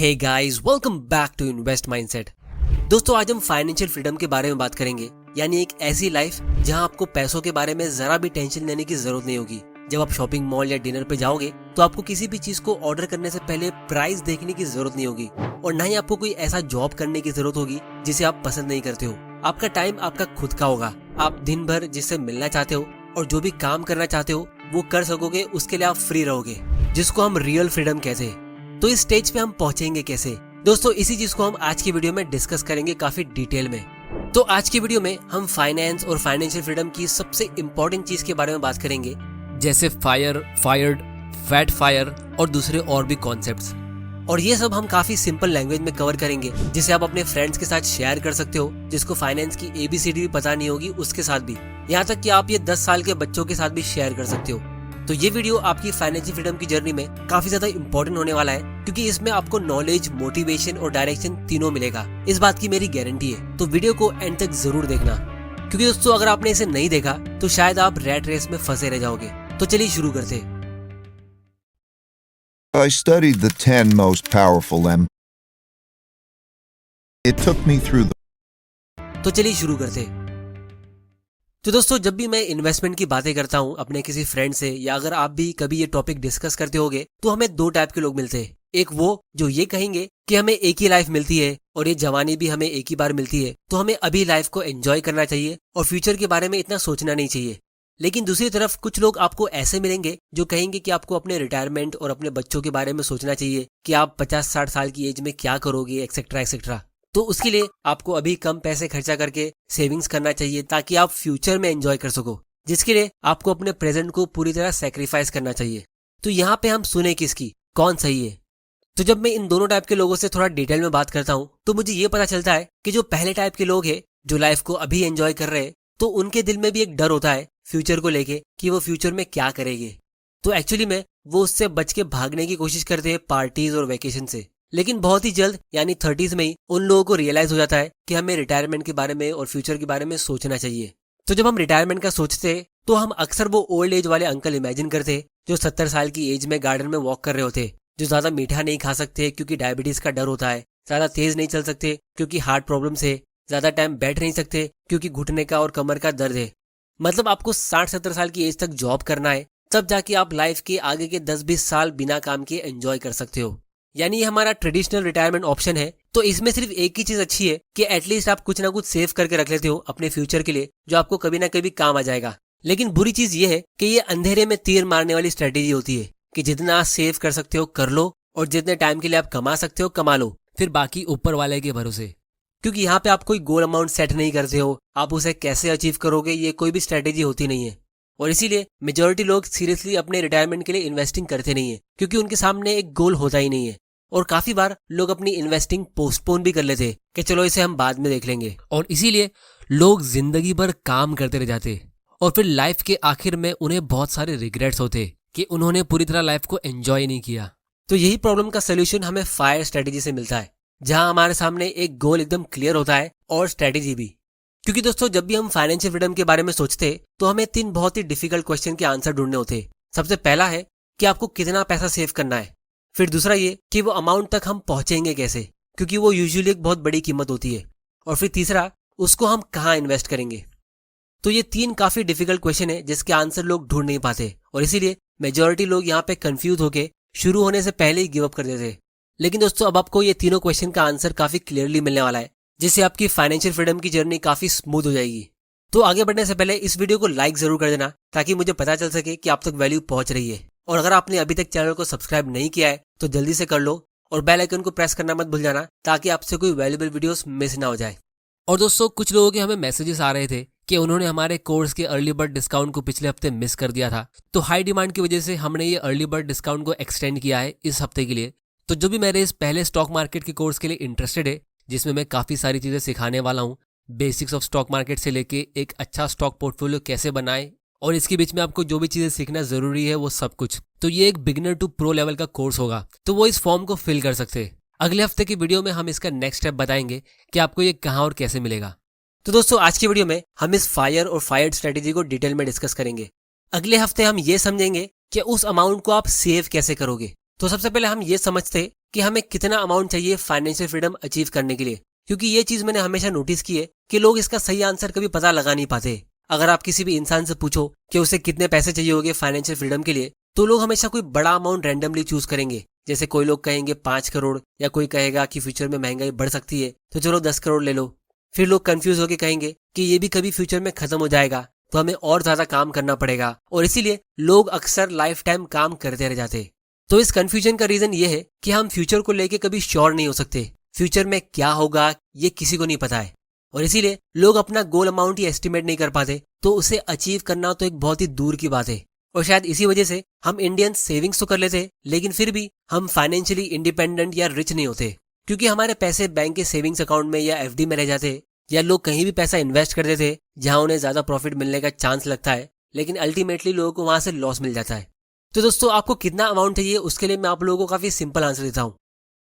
Hey guys, welcome back to invest mindset. दोस्तों, आज हम फाइनेंशियल फ्रीडम के बारे में बात करेंगे, यानी एक ऐसी लाइफ जहां आपको पैसों के बारे में जरा भी टेंशन लेने की जरूरत नहीं होगी। जब आप शॉपिंग मॉल या डिनर पे जाओगे तो आपको किसी भी चीज को ऑर्डर करने से पहले प्राइस देखने की जरूरत नहीं होगी, और न ही आपको कोई ऐसा जॉब करने की जरूरत होगी जिसे आप पसंद नहीं करते हो। आपका टाइम आपका खुद का होगा। आप दिन भर जिससे मिलना चाहते हो और जो भी काम करना चाहते हो वो कर सकोगे। उसके लिए आप फ्री रहोगे, जिसको हम रियल फ्रीडम कहते हैं। तो इस स्टेज पे हम पहुंचेंगे कैसे? दोस्तों, इसी चीज को हम आज की वीडियो में डिस्कस करेंगे काफी डिटेल में। तो आज की वीडियो में हम फाइनेंस और फाइनेंशियल फ्रीडम की सबसे इम्पोर्टेंट चीज के बारे में बात करेंगे, जैसे फायर, फायर्ड, फैट फायर और दूसरे और भी कॉन्सेप्ट्स। और ये सब हम काफी सिंपल लैंग्वेज में कवर करेंगे, जिसे आप अपने फ्रेंड्स के साथ शेयर कर सकते हो, जिसको फाइनेंस की ABCD भी पता नहीं होगी उसके साथ भी। यहाँ तक कि आप ये 10 साल के बच्चों के साथ भी शेयर कर सकते हो। तो ये वीडियो आपकी फाइनेंशियल फ्रीडम की जर्नी में काफी ज्यादा इंपॉर्टेंट होने वाला है, क्योंकि इसमें आपको नॉलेज, मोटिवेशन और डायरेक्शन तीनों मिलेगा। इस बात की मेरी गारंटी है। तो वीडियो को एंड तक जरूर देखना, क्योंकि दोस्तों अगर आपने इसे नहीं देखा तो शायद आप रैट रेस में फंसे रह जाओगे। तो चलिए शुरू करते हैं। I studied the 10 most powerful M. It took me through the. तो चलिए शुरू करते हैं। तो दोस्तों, जब भी मैं इन्वेस्टमेंट की बातें करता हूँ अपने किसी फ्रेंड से, या अगर आप भी कभी ये टॉपिक डिस्कस करते होगे, तो हमें दो टाइप के लोग मिलते हैं। एक वो जो ये कहेंगे कि हमें एक ही लाइफ मिलती है और ये जवानी भी हमें एक ही बार मिलती है, तो हमें अभी लाइफ को एंजॉय करना चाहिए और फ्यूचर के बारे में इतना सोचना नहीं चाहिए। लेकिन दूसरी तरफ कुछ लोग आपको ऐसे मिलेंगे जो कहेंगे कि आपको अपने रिटायरमेंट और अपने बच्चों के बारे में सोचना चाहिए कि आप 50-60 साल की एज में क्या करोगे, एक्सेट्रा एक्सेट्रा। तो उसके लिए आपको अभी कम पैसे खर्चा करके सेविंग्स करना चाहिए, ताकि आप फ्यूचर में एंजॉय कर सको, जिसके लिए आपको अपने प्रेजेंट को पूरी तरह सैक्रिफाइस करना चाहिए। तो यहाँ पे हम सुने किसकी, कौन सही है? तो जब मैं इन दोनों टाइप के लोगों से थोड़ा डिटेल में बात करता हूँ तो मुझे ये पता चलता है कि जो पहले टाइप के लोग हैं, जो लाइफ को अभी एंजॉय कर रहे हैं, तो उनके दिल में भी एक डर होता है फ्यूचर को लेके कि वो फ्यूचर में क्या करेंगे। तो एक्चुअली में वो उससे बच के भागने की कोशिश करते हैं पार्टीज और वेकेशन से। लेकिन बहुत ही जल्द, यानी 30s में ही उन लोगों को रियलाइज हो जाता है कि हमें रिटायरमेंट के बारे में और फ्यूचर के बारे में सोचना चाहिए। तो जब हम रिटायरमेंट का सोचते हैं तो हम अक्सर वो ओल्ड एज वाले अंकल इमेजिन करते हैं जो 70 साल की एज में गार्डन में वॉक कर रहे होते, जो ज्यादा मीठा नहीं खा सकते क्योंकि डायबिटीज का डर होता है, ज्यादा तेज नहीं चल सकते क्योंकि हार्ट प्रॉब्लम है, ज्यादा टाइम बैठ नहीं सकते क्योंकि घुटने का और कमर का दर्द है। मतलब आपको 60-70 साल की एज तक जॉब करना है, तब जाके आप लाइफ के आगे के 10-20 साल बिना काम के एंजॉय कर सकते हो। यानी ये हमारा ट्रेडिशनल रिटायरमेंट ऑप्शन है। तो इसमें सिर्फ एक ही चीज अच्छी है कि एटलीस्ट आप कुछ ना कुछ सेव करके रख लेते हो अपने फ्यूचर के लिए, जो आपको कभी ना कभी काम आ जाएगा। लेकिन बुरी चीज ये है कि ये अंधेरे में तीर मारने वाली स्ट्रेटेजी होती है कि जितना आप सेव कर सकते हो कर लो, और जितने टाइम के लिए आप कमा सकते हो कमा लो, फिर बाकी ऊपर वाले के भरोसे। क्योंकि यहाँ पे आप कोई गोल अमाउंट सेट नहीं करते हो, आप उसे कैसे अचीव करोगे ये कोई भी स्ट्रेटेजी होती नहीं है। और इसीलिए मेजॉरिटी लोग सीरियसली अपने रिटायरमेंट के लिए इन्वेस्टिंग करते नहीं है, क्योंकि उनके सामने एक गोल होता ही नहीं है। और काफी बार लोग अपनी इन्वेस्टिंग पोस्टपोन भी कर लेते कि चलो इसे हम बाद में देख लेंगे, और इसीलिए लोग जिंदगी भर काम करते रह जाते और फिर लाइफ के आखिर में उन्हें बहुत सारे रिग्रेट्स होते कि उन्होंने पूरी तरह लाइफ को एंजॉय नहीं किया। तो यही प्रॉब्लम का सोल्यूशन हमें फायर स्ट्रेटेजी से मिलता है, जहां हमारे सामने एक गोल एकदम क्लियर होता है और स्ट्रेटेजी भी। क्योंकि दोस्तों, जब भी हम फाइनेंशियल फ्रीडम के बारे में सोचते तो हमें 3 बहुत ही डिफिकल्ट क्वेश्चन के आंसर ढूंढने होते। सबसे पहला है कि आपको कितना पैसा सेव करना है। फिर दूसरा ये कि वो अमाउंट तक हम पहुंचेंगे कैसे, क्योंकि वो यूजुअली एक बहुत बड़ी कीमत होती है। और फिर तीसरा, उसको हम कहाँ इन्वेस्ट करेंगे। तो ये 3 काफी डिफिकल्ट क्वेश्चन है जिसके आंसर लोग ढूंढ नहीं पाते, और इसीलिए मेजोरिटी लोग यहाँ पे कंफ्यूज होके शुरू होने से पहले ही गिव अप कर देते। लेकिन दोस्तों, अब आपको ये तीनों क्वेश्चन का आंसर काफी क्लियरली मिलने वाला है, जिससे आपकी फाइनेंशियल फ्रीडम की जर्नी काफी स्मूथ हो जाएगी। तो आगे बढ़ने से पहले इस वीडियो को लाइक जरूर कर देना, ताकि मुझे पता चल सके कि आप तक वैल्यू पहुंच रही है। और अगर आपने अभी तक चैनल को सब्सक्राइब नहीं किया है तो जल्दी से कर लो, और बेल आइकन को प्रेस करना मत भूल जाना, ताकि आपसे कोई वैल्यूएबल वीडियोस मिस ना हो जाए। और दोस्तों, कुछ लोगों के हमें मैसेजेस आ रहे थे कि उन्होंने हमारे कोर्स के अर्ली बर्ड डिस्काउंट को पिछले हफ्ते मिस कर दिया था। तो हाई डिमांड की वजह से हमने ये अर्ली बर्ड डिस्काउंट को एक्सटेंड किया है इस हफ्ते के लिए। तो जो भी मेरे इस पहले स्टॉक मार्केट के कोर्स के लिए इंटरेस्टेड है, जिसमें मैं काफी सारी चीजें सिखाने वाला हूँ, बेसिक्स ऑफ स्टॉक मार्केट से लेके एक अच्छा स्टॉक पोर्टफोलियो कैसे बनाए, और इसके बीच में आपको जो भी चीजें सीखना जरूरी है वो सब कुछ, तो ये एक बिगिनर टू प्रो लेवल का कोर्स होगा। तो वो इस फॉर्म को फिल कर सकते हैं। अगले हफ्ते की वीडियो में हम इसका नेक्स्ट स्टेप बताएंगे कि आपको ये कहाँ और कैसे मिलेगा। तो दोस्तों, आज की वीडियो में हम इस फायर और फायर्ड स्ट्रेटेजी को डिटेल में डिस्कस करेंगे। अगले हफ्ते हम ये समझेंगे कि उस अमाउंट को आप सेव कैसे करोगे। तो सबसे पहले हम ये समझते कि हमें कितना अमाउंट चाहिए फाइनेंशियल फ्रीडम अचीव करने के लिए, क्योंकि ये चीज मैंने हमेशा नोटिस की है कि लोग इसका सही आंसर कभी पता लगा नहीं पाते। अगर आप किसी भी इंसान से पूछो कि उसे कितने पैसे चाहिए होंगे फाइनेंशियल फ्रीडम के लिए, तो लोग हमेशा कोई बड़ा अमाउंट रैंडमली चूज करेंगे। जैसे कोई लोग कहेंगे 5 करोड़, या कोई कहेगा कि फ्यूचर में महंगाई बढ़ सकती है तो चलो 10 करोड़ ले लो। फिर लोग कंफ्यूज होकर कहेंगे कि ये भी कभी फ्यूचर में खत्म हो जाएगा तो हमें और ज्यादा काम करना पड़ेगा, और इसीलिए लोग अक्सर लाइफ टाइम काम करते रह जाते। तो इस कंफ्यूजन का रीजन ये है कि हम फ्यूचर को लेके कभी श्योर नहीं हो सकते। फ्यूचर में क्या होगा ये किसी को नहीं पता है, और इसीलिए लोग अपना गोल अमाउंट ही एस्टिमेट नहीं कर पाते, तो उसे अचीव करना तो एक बहुत ही दूर की बात है। और शायद इसी वजह से हम इंडियंस सेविंग्स तो कर लेते, लेकिन फिर भी हम फाइनेंशियली इंडिपेंडेंट या रिच नहीं होते, क्योंकि हमारे पैसे बैंक के सेविंग्स अकाउंट में या एफडी में रह जाते, या लोग कहीं भी पैसा इन्वेस्ट कर देते जहां उन्हें ज्यादा प्रॉफिट मिलने का चांस लगता है, लेकिन अल्टीमेटली लोगों को वहां से लॉस मिल जाता है। तो दोस्तों, आपको कितना अमाउंट चाहिए उसके लिए मैं आप लोगों को काफी सिंपल आंसर देता हूँ।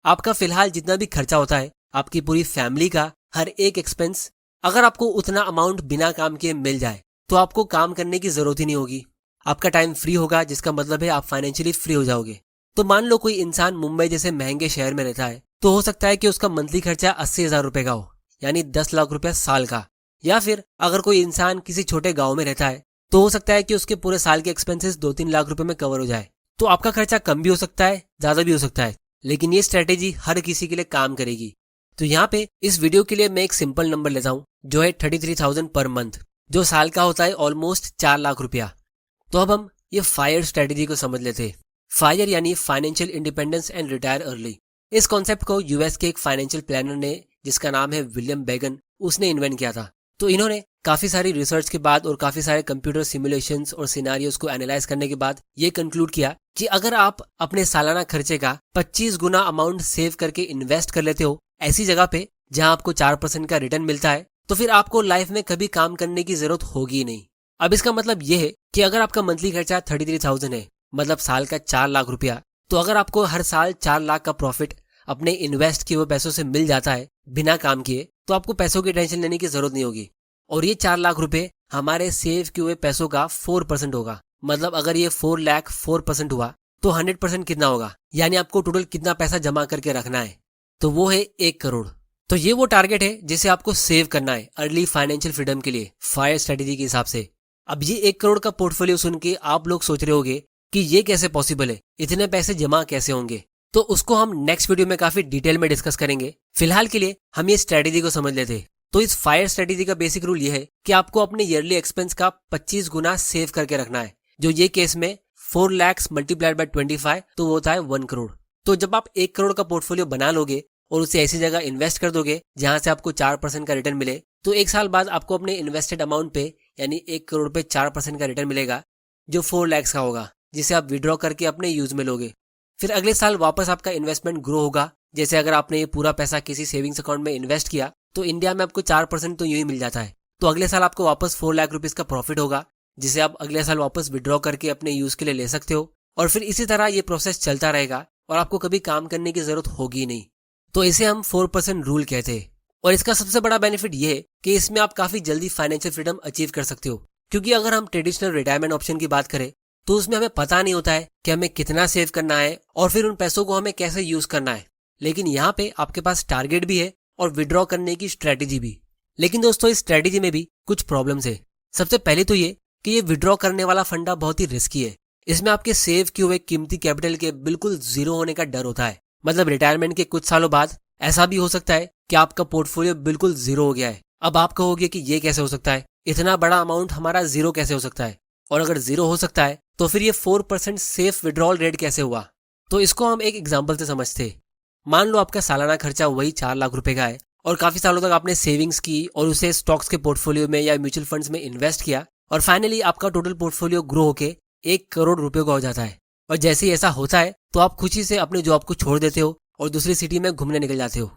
आपका फिलहाल जितना भी खर्चा होता है, आपकी पूरी फैमिली का हर एक एक्सपेंस, अगर आपको उतना अमाउंट बिना काम किए मिल जाए तो आपको काम करने की जरूरत ही नहीं होगी। आपका टाइम फ्री होगा, जिसका मतलब है आप फाइनेंशियली फ्री हो जाओगे। तो मान लो कोई इंसान मुंबई जैसे महंगे शहर में रहता है, तो हो सकता है कि उसका मंथली खर्चा 80,000 रुपए का हो, यानी 10 लाख रुपया साल का। या फिर अगर कोई इंसान किसी छोटे गाँव में रहता है, तो हो सकता है कि उसके पूरे साल के एक्सपेंसेस 2-3 लाख रुपए में कवर हो जाए। तो आपका खर्चा कम भी हो सकता है, ज्यादा भी हो सकता है, लेकिन ये स्ट्रेटेजी हर किसी के लिए काम करेगी। तो यहाँ पे इस वीडियो के लिए मैं एक सिंपल नंबर लेता हूँ, जो है 33,000 पर मंथ, जो साल का होता है ऑलमोस्ट 4 लाख रुपया। तो अब हम ये फायर स्ट्रेटेजी को समझ लेते हैं। फायर यानी financial independence and retire early. इस कॉन्सेप्ट को यूएस के एक फाइनेंशियल प्लानर ने, जिसका नाम है विलियम बैगन, उसने इन्वेंट किया था। तो इन्होंने काफी सारी रिसर्च के बाद और काफी सारे कंप्यूटर सिमुलेशंस और सिनारियोस को एनालाइज करने के बाद ये कंक्लूड किया कि अगर आप अपने सालाना खर्चे का 25 गुना अमाउंट सेव करके इन्वेस्ट कर लेते हो ऐसी जगह पे जहां आपको 4% का रिटर्न मिलता है, तो फिर आपको लाइफ में कभी काम करने की जरूरत होगी ही नहीं। अब इसका मतलब ये है कि अगर आपका मंथली खर्चा 33,000 है, मतलब साल का 4 लाख रुपया, तो अगर आपको हर साल 4 लाख का प्रॉफिट अपने इन्वेस्ट किए हुए पैसों से मिल जाता है बिना काम किए, तो आपको पैसों की टेंशन लेने की जरूरत नहीं होगी। और ये 4 लाख रुपए हमारे सेव किए हुए पैसों का 4% होगा। मतलब अगर ये 4 लाख 4% हुआ तो 100% कितना होगा, यानी आपको टोटल कितना पैसा जमा करके रखना है, तो वो है 1 करोड़। तो ये वो टारगेट है जिसे आपको सेव करना है अर्ली फाइनेंशियल फ्रीडम के लिए, फायर स्ट्रेटेजी के हिसाब से। अब ये 1 करोड़ का पोर्टफोलियो सुन के आप लोग सोच रहे होंगे कि ये कैसे पॉसिबल है, इतने पैसे जमा कैसे होंगे। तो उसको हम नेक्स्ट वीडियो में काफी डिटेल में डिस्कस करेंगे। फिलहाल के लिए हम ये स्ट्रेटेजी को समझ लेते हैं। तो इस फायर स्ट्रेटेजी का बेसिक रूल ये है कि आपको अपने ईयरली एक्सपेंस का 25 गुना सेव करके रखना है, जो ये केस में 4 लाख मल्टीप्लाइड बाय 25, तो वो होता है 1 करोड़। तो जब आप 1 करोड़ का पोर्टफोलियो बना लोगे और उसे ऐसी जगह इन्वेस्ट कर दोगे जहां से आपको 4% का रिटर्न मिले, तो 1 साल बाद आपको अपने इन्वेस्टेड अमाउंट पे, यानी 1 करोड़ पे 4% का रिटर्न मिलेगा, जो 4 लाख का होगा, जिसे आप विड्रॉ करके अपने यूज में लोगे। फिर अगले साल वापस आपका इन्वेस्टमेंट ग्रो होगा। जैसे अगर आपने ये पूरा पैसा किसी सेविंग्स अकाउंट में इन्वेस्ट किया, तो इंडिया में आपको 4% तो यूं ही मिल जाता है। तो अगले साल आपको वापस 4 लाख रुपीज का प्रॉफिट होगा, जिसे आप अगले साल वापस विड्रॉ करके अपने यूज के लिए ले सकते हो। और फिर इसी तरह ये प्रोसेस चलता रहेगा और आपको कभी काम करने की जरूरत होगी नहीं। तो इसे हम 4% रूल कहते हैं। और इसका सबसे बड़ा बेनिफिट ये है कि इसमें आप काफी जल्दी फाइनेंशियल फ्रीडम अचीव कर सकते हो, क्योंकि अगर हम ट्रेडिशनल रिटायरमेंट ऑप्शन की बात करें तो उसमें हमें पता नहीं होता है कि हमें कितना सेव करना है और फिर उन पैसों को हमें कैसे यूज करना है। लेकिन यहाँ पे आपके पास टारगेट भी है और विड्रॉ करने की स्ट्रेटेजी भी। लेकिन दोस्तों, इस स्ट्रेटेजी में भी कुछ प्रॉब्लम्स है। सबसे पहले तो ये कि ये विड्रॉ करने वाला फंडा बहुत ही रिस्की है। इसमें आपके सेव किए हुए कीमती कैपिटल के बिल्कुल जीरो होने का डर होता है। मतलब रिटायरमेंट के कुछ सालों बाद ऐसा भी हो सकता है कि आपका पोर्टफोलियो बिल्कुल जीरो हो गया है। अब आप कहोगे कि ये कैसे हो सकता है, इतना बड़ा अमाउंट हमारा जीरो कैसे हो सकता है, और अगर जीरो हो सकता है तो फिर ये 4% सेफ विड्रॉल रेट कैसे हुआ। तो इसको हम एक एग्जांपल से समझते हैं। मान लो आपका सालाना खर्चा वही 4 लाख रुपए का है और काफी सालों तक आपने सेविंग्स की और उसे स्टॉक्स के पोर्टफोलियो में या म्यूचुअल फंड्स में इन्वेस्ट किया, और फाइनली आपका टोटल पोर्टफोलियो ग्रो होके 1 करोड़ रुपए का हो जाता है। और जैसे ही ऐसा होता है तो आप खुशी से अपने जॉब को छोड़ देते हो और दूसरी सिटी में घूमने निकल जाते हो।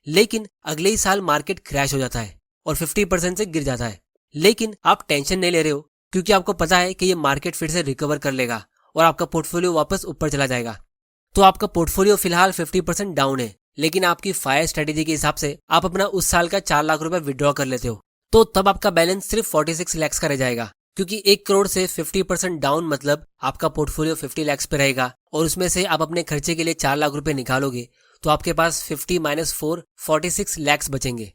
लेकिन अगले ही साल मार्केट क्रैश हो जाता है और 50% से गिर जाता है। लेकिन आप टेंशन नहीं ले रहे हो, क्योंकि आपको पता है कि ये मार्केट फिर से रिकवर कर लेगा और आपका पोर्टफोलियो वापस ऊपर चला जाएगा। तो आपका पोर्टफोलियो फिलहाल 50% डाउन है, लेकिन आपकी फायर स्ट्रेटेजी के हिसाब से आप अपना उस साल का 4 लाख रुपए विड्रॉ कर लेते हो। तो तब आपका बैलेंस सिर्फ 46 लाख का रह जाएगा, क्योंकि 1 करोड़ से 50% डाउन मतलब आपका पोर्टफोलियो 50 लाख पे रहेगा और उसमें से आप अपने खर्चे के लिए 4 लाख रुपए निकालोगे तो आपके पास 50 माइनस 4 46 लैक्स बचेंगे।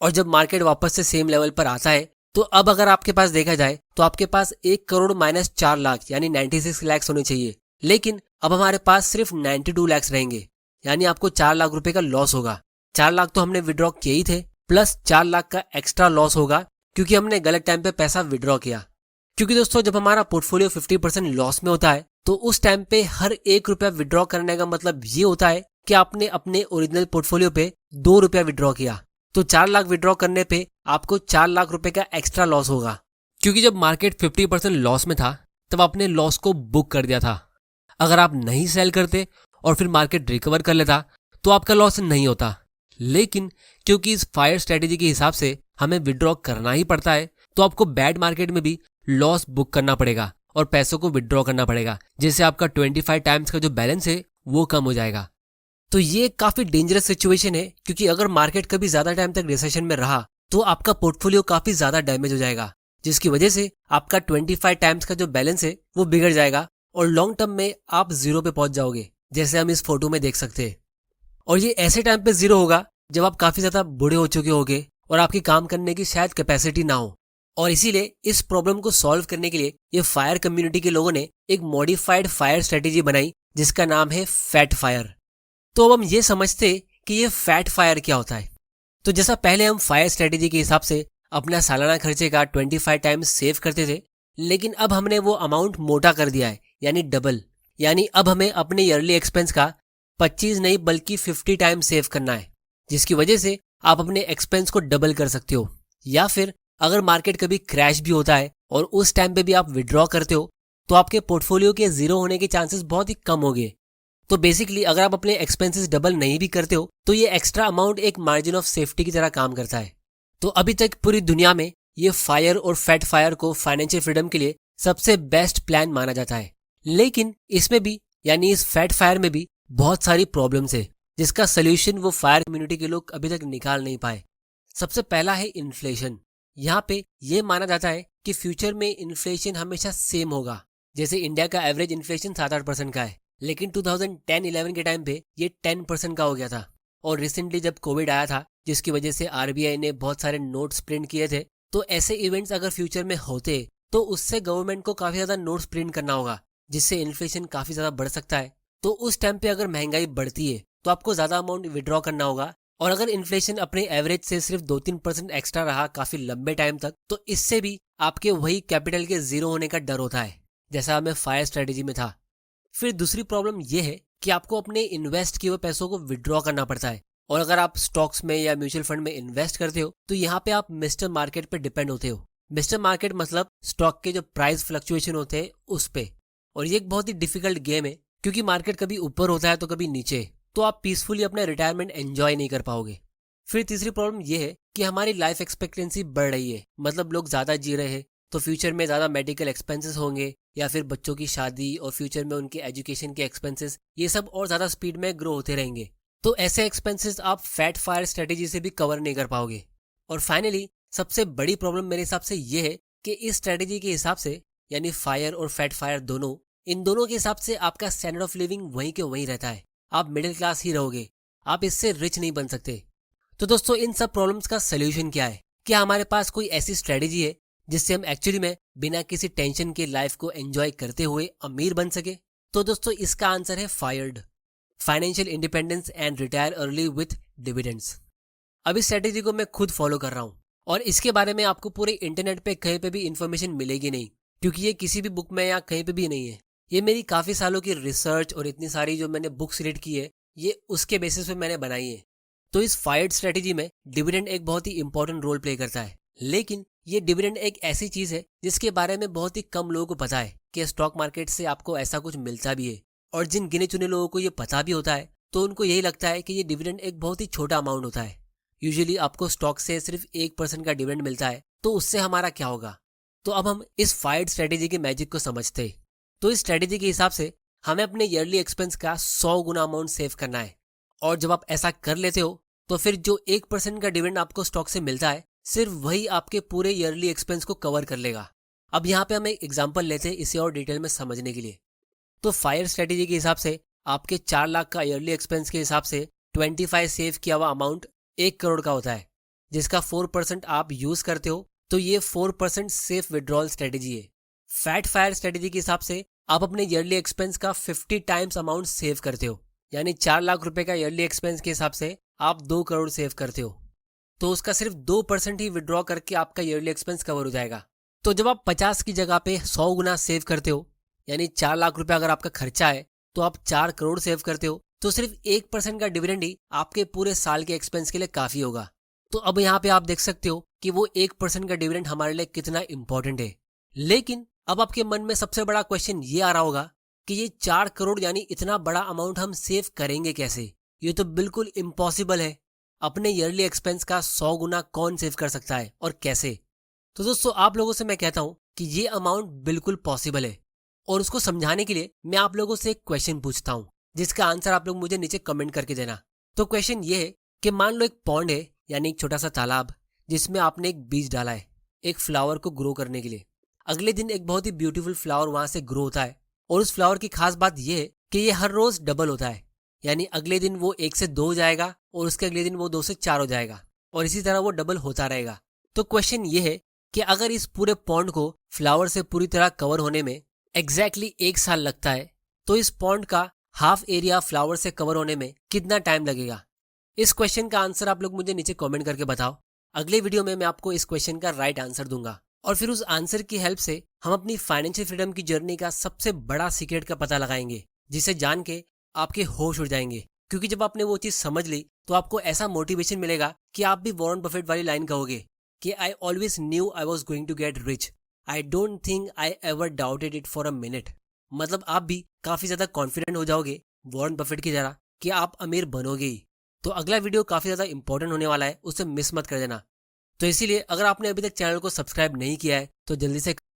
और जब मार्केट वापस से सेम लेवल पर आता है तो अब अगर आपके पास देखा जाए तो आपके पास 1 करोड़ माइनस 4 लाख यानी 96 लैक्स होने चाहिए, लेकिन अब हमारे पास सिर्फ 92 लैक्स रहेंगे, यानी आपको 4 लाख रुपए का लॉस होगा। 4 लाख तो हमने विड्रॉ किए ही थे, प्लस 4 लाख का एक्स्ट्रा लॉस होगा क्योंकि हमने गलत टाइम पे पैसा विड्रॉ किया। क्योंकि दोस्तों जब हमारा पोर्टफोलियो 50% लॉस में होता है तो उस टाइम पे हर 1 रुपया विड्रॉ करने का मतलब ये होता है कि आपने अपने ओरिजिनल पोर्टफोलियो पे 2 रुपया विड्रॉ किया, तो 4 लाख विड्रॉ करने पे आपको 4 लाख रुपए का एक्स्ट्रा लॉस होगा। क्योंकि जब मार्केट 50% लॉस में था तब आपने लॉस को बुक कर दिया था। अगर आप नहीं सेल करते और फिर मार्केट रिकवर कर लेता तो आपका लॉस नहीं होता, लेकिन क्योंकि इस फायर स्ट्रेटेजी के हिसाब से हमें विड्रॉ करना ही पड़ता है तो आपको बैड मार्केट में भी लॉस बुक करना पड़ेगा और पैसों को विड्रॉ करना पड़ेगा, जिससे आपका 25 टाइम्स का जो बैलेंस है वो कम हो जाएगा। तो ये काफी डेंजरस सिचुएशन है क्योंकि अगर मार्केट कभी ज्यादा टाइम तक रिसेशन में रहा तो आपका पोर्टफोलियो काफी ज्यादा डैमेज हो जाएगा, जिसकी वजह से आपका 25 टाइम्स का जो बैलेंस है वो बिगड़ जाएगा और लॉन्ग टर्म में आप जीरो पे पहुंच जाओगे, जैसे हम इस फोटो में देख सकते हैं। और ये ऐसे टाइम पे जीरो होगा जब आप काफी ज्यादा बूढ़े हो चुके होगे और आपकी काम करने की शायद कैपेसिटी ना हो। और इसीलिए इस प्रॉब्लम को सॉल्व करने के लिए ये फायर कम्युनिटी के लोगों ने एक मॉडिफाइड फायर स्ट्रेटेजी बनाई जिसका नाम है फैट फायर। तो अब हम ये समझते कि ये फैट फायर क्या होता है। तो जैसा पहले हम फायर स्ट्रेटेजी के हिसाब से अपना सालाना खर्चे का 25 टाइम्स सेव करते थे, लेकिन अब हमने वो अमाउंट मोटा कर दिया है, यानी डबल। यानी अब हमें अपने ईयरली एक्सपेंस का 25 नहीं बल्कि 50 टाइम्स सेव करना है, जिसकी वजह से आप अपने एक्सपेंस को डबल कर सकते हो। या फिर अगर मार्केट कभी क्रैश भी होता है और उस टाइम पे भी आप विड्रॉ करते हो तो आपके पोर्टफोलियो के जीरो होने के चांसेस बहुत ही कम हो गए। तो बेसिकली अगर आप अपने एक्सपेंसेस डबल नहीं भी करते हो तो ये एक्स्ट्रा अमाउंट एक मार्जिन ऑफ सेफ्टी की तरह काम करता है। तो अभी तक पूरी दुनिया में ये फायर और फैट फायर को फाइनेंशियल फ्रीडम के लिए सबसे बेस्ट प्लान माना जाता है, लेकिन इसमें भी यानी इस फैट फायर में भी बहुत सारी प्रॉब्लम्स है जिसका सोल्यूशन वो फायर कम्युनिटी के लोग अभी तक निकाल नहीं पाए। सबसे पहला है इन्फ्लेशन। यहाँ पे ये माना जाता है कि फ्यूचर में इन्फ्लेशन हमेशा सेम होगा। जैसे इंडिया का एवरेज इन्फ्लेशन 7-8% का है, लेकिन 2010-11 के टाइम पे ये 10% का हो गया था। और रिसेंटली जब कोविड आया था जिसकी वजह से आरबीआई ने बहुत सारे नोट्स प्रिंट किए थे, तो ऐसे इवेंट्स अगर फ्यूचर में होते तो उससे गवर्नमेंट को काफी ज्यादा नोट्स प्रिंट करना होगा, जिससे इन्फ्लेशन काफी ज्यादा बढ़ सकता है। तो उस टाइम पे अगर महंगाई बढ़ती है तो आपको ज्यादा अमाउंट विड्रॉ करना होगा। और अगर इन्फ्लेशन अपने एवरेज से सिर्फ 2-3% एक्स्ट्रा रहा काफी लंबे टाइम तक, तो इससे भी आपके वही कैपिटल के जीरो होने का डर होता है, जैसा हमें फायर स्ट्रेटेजी में था। फिर दूसरी प्रॉब्लम यह है कि आपको अपने इन्वेस्ट किए हुए पैसों को विड्रॉ करना पड़ता है। और अगर आप स्टॉक्स में या म्यूचुअल फंड में इन्वेस्ट करते हो तो यहाँ पे आप मिस्टर मार्केट पे डिपेंड होते हो। मिस्टर मार्केट मतलब स्टॉक के जो प्राइस फ्लक्चुएशन होते हैं उस पे। और ये एक बहुत ही डिफिकल्ट गेम है क्योंकि मार्केट कभी ऊपर होता है तो कभी नीचे, तो आप पीसफुली अपना रिटायरमेंट एंजॉय नहीं कर पाओगे। फिर तीसरी प्रॉब्लम ये है कि हमारी लाइफ एक्सपेक्टेंसी बढ़ रही है, मतलब लोग ज्यादा जी रहे हैं, तो फ्यूचर में ज्यादा मेडिकल एक्सपेंसेस होंगे या फिर बच्चों की शादी और फ्यूचर में उनके एजुकेशन के एक्सपेंसेस, ये सब और ज्यादा स्पीड में ग्रो होते रहेंगे। तो ऐसे एक्सपेंसेस आप फैट फायर स्ट्रेटेजी से भी कवर नहीं कर पाओगे। और फाइनली सबसे बड़ी प्रॉब्लम मेरे हिसाब से ये है कि इस स्ट्रेटेजी के हिसाब से यानी फायर और फैट फायर दोनों, इन दोनों के हिसाब से आपका स्टैंडर्ड ऑफ लिविंग वहीं के वहीं रहता है। आप मिडिल क्लास ही रहोगे, आप इससे रिच नहीं बन सकते। तो दोस्तों इन सब प्रॉब्लम्स का सोल्यूशन क्या है? क्या हमारे पास कोई ऐसी स्ट्रेटेजी है जिससे हम एक्चुअली में बिना किसी टेंशन के लाइफ को एंजॉय करते हुए अमीर बन सके? तो दोस्तों इसका आंसर है fired, financial independence and retire early with dividends. अब इस स्ट्रेटेजी को मैं खुद फॉलो कर रहा हूँ और इसके बारे में आपको पूरे इंटरनेट पे कहीं पे भी इंफॉर्मेशन मिलेगी नहीं, क्योंकि ये किसी भी बुक में या कहीं पे भी नहीं है। ये मेरी काफी सालों की रिसर्च और इतनी सारी जो मैंने बुक्स रीड की है, ये उसके बेसिस पे मैंने बनाई है। तो इस फायर्ड स्ट्रेटेजी में डिविडेंड एक बहुत ही इंपॉर्टेंट रोल प्ले करता है, लेकिन ये डिविडेंड एक ऐसी चीज है जिसके बारे में बहुत ही कम लोगों को पता है कि स्टॉक मार्केट से आपको ऐसा कुछ मिलता भी है। और जिन गिने चुने लोगों को ये पता भी होता है तो उनको यही लगता है कि ये डिविडेंड एक बहुत ही छोटा अमाउंट होता है। यूजुअली आपको स्टॉक से सिर्फ 1% का डिविडेंड मिलता है, तो उससे हमारा क्या होगा? तो अब हम इस फायर्ड स्ट्रेटेजी के मैजिक को समझते हैं। तो इस स्ट्रेटेजी के हिसाब से हमें अपने ईयरली एक्सपेंस का 100 गुना अमाउंट सेव करना है। और जब आप ऐसा कर लेते हो तो फिर जो 1% का डिविडेंड आपको स्टॉक से मिलता है, सिर्फ वही आपके पूरे ईयरली एक्सपेंस को कवर कर लेगा। अब यहाँ पे हम एक एग्जांपल लेते हैं इसे और डिटेल में समझने के लिए। तो फायर स्ट्रेटेजी के हिसाब से आपके 4 लाख का ईयरली एक्सपेंस के हिसाब से 25 सेव किया हुआ अमाउंट 1 करोड़ का होता है, जिसका 4% आप यूज करते हो, तो ये 4% सेफ विड्रॉल स्ट्रेटेजी है। फैट फायर स्ट्रेटेजी के हिसाब से आप अपने ईयरली एक्सपेंस का 50 टाइम्स अमाउंट सेव करते हो, यानी 4 लाख रुपए का ईयरली एक्सपेंस के हिसाब से आप 2 करोड़ सेव करते हो, तो उसका सिर्फ 2% ही विड्रॉ करके आपका ईयरली एक्सपेंस कवर हो जाएगा। तो जब आप 50 की जगह पे 100 गुना सेव करते हो, यानी 4 लाख रुपए अगर आपका खर्चा है तो आप 4 करोड़ सेव करते हो, तो सिर्फ 1% का डिविडेंड ही आपके पूरे साल के एक्सपेंस के लिए काफी होगा। तो अब यहाँ पे आप देख सकते हो कि वो 1% का डिविडेंड हमारे लिए कितना इंपॉर्टेंट है। लेकिन अब आपके मन में सबसे बड़ा क्वेश्चन ये आ रहा होगा कि ये 4 करोड़ यानी इतना बड़ा अमाउंट हम सेव करेंगे कैसे? ये तो बिल्कुल इम्पॉसिबल है। अपने ईयरली एक्सपेंस का 100 गुना कौन सेव कर सकता है और कैसे? तो दोस्तों, आप लोगों से मैं कहता हूं कि ये अमाउंट बिल्कुल पॉसिबल है, और उसको समझाने के लिए मैं आप लोगों से एक क्वेश्चन पूछता हूं, जिसका आंसर आप लोग मुझे नीचे कमेंट करके देना। तो क्वेश्चन ये है कि मान लो एक पॉन्ड है, यानी एक छोटा सा तालाब, जिसमें आपने एक बीज डाला है एक फ्लावर को ग्रो करने के लिए। अगले दिन एक बहुत ही ब्यूटीफुल फ्लावर वहां से ग्रो होता है, और उस फ्लावर की खास बात यह है कि ये हर रोज डबल होता है, यानी अगले दिन वो 1 से 2 हो जाएगा और उसके अगले दिन वो 2 से 4 हो जाएगा, और इसी तरह वो डबल होता रहेगा। तो क्वेश्चन ये है कि अगर इस पूरे पॉन्ड को फ्लावर से पूरी तरह कवर होने में एग्जैक्टली 1 साल लगता है, तो इस पॉन्ड का हाफ एरिया फ्लावर से कवर होने में कितना टाइम लगेगा? इस क्वेश्चन का आंसर आप लोग मुझे नीचे कमेंट करके बताओ। अगले वीडियो में मैं आपको इस क्वेश्चन का राइट आंसर दूंगा, और फिर उस आंसर की हेल्प से हम अपनी फाइनेंशियल फ्रीडम की जर्नी का सबसे बड़ा सीक्रेट का पता लगाएंगे, जिसे जान के आपके होश उड़ जाएंगे। क्योंकि जब आपने वो चीज समझ ली तो आपको ऐसा मोटिवेशन मिलेगा कि आप भी वॉरेन बफेट वाली लाइन कहोगे कि I always knew I was going to get rich, I don't think I ever doubted it for a minute. मतलब आप भी काफी ज्यादा कॉन्फिडेंट हो जाओगे वॉरेन बफेट की तरह कि आप अमीर बनोगे ही। तो अगला वीडियो काफी ज्यादा इंपॉर्टेंट होने वाला है, उसे मिस मत कर देना। तो इसीलिए अगर आपने अभी तक चैनल को सब्सक्राइब नहीं किया है तो जल्दी से